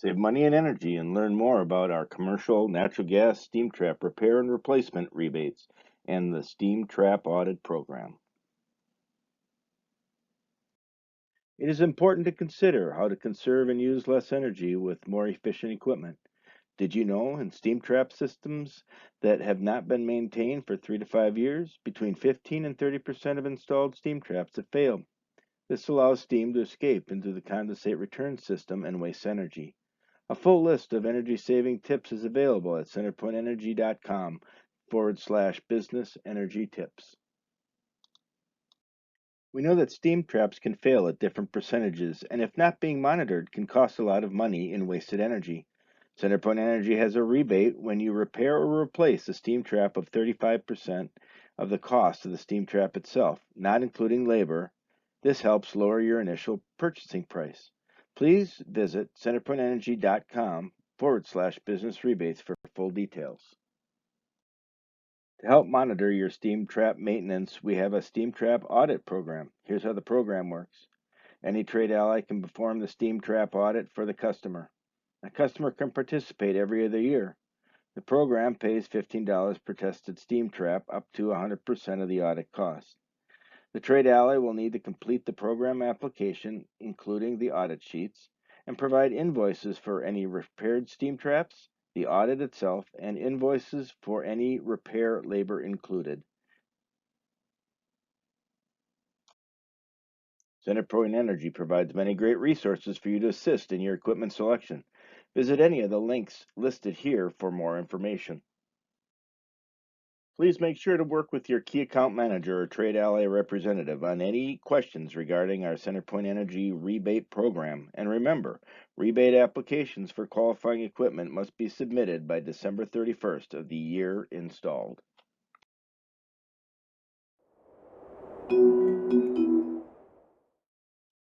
Save money and energy and learn more about our commercial natural gas steam trap repair and replacement rebates and the steam trap audit program. It is important to consider how to conserve and use less energy with more efficient equipment. Did you know in steam trap systems that have not been maintained for 3 to 5 years, between 15 and 30% of installed steam traps have failed? This allows steam to escape into the condensate return system and waste energy. A full list of energy saving tips is available at centerpointenergy.com/business energy tips. We know that steam traps can fail at different percentages, and if not being monitored, can cost a lot of money in wasted energy. CenterPoint Energy has a rebate when you repair or replace a steam trap of 35% of the cost of the steam trap itself, not including labor. This helps lower your initial purchasing price. Please visit centerpointenergy.com/business rebates for full details. To help monitor your steam trap maintenance, we have a steam trap audit program. Here's how the program works. Any trade ally can perform the steam trap audit for the customer. A customer can participate every other year. The program pays $15 per tested steam trap, up to 100% of the audit cost. The trade ally will need to complete the program application, including the audit sheets, and provide invoices for any repaired steam traps, the audit itself, and invoices for any repair labor included. CenterPoint Energy provides many great resources for you to assist in your equipment selection. Visit any of the links listed here for more information. Please make sure to work with your key account manager or trade ally representative on any questions regarding our CenterPoint Energy rebate program. And remember, rebate applications for qualifying equipment must be submitted by December 31st of the year installed.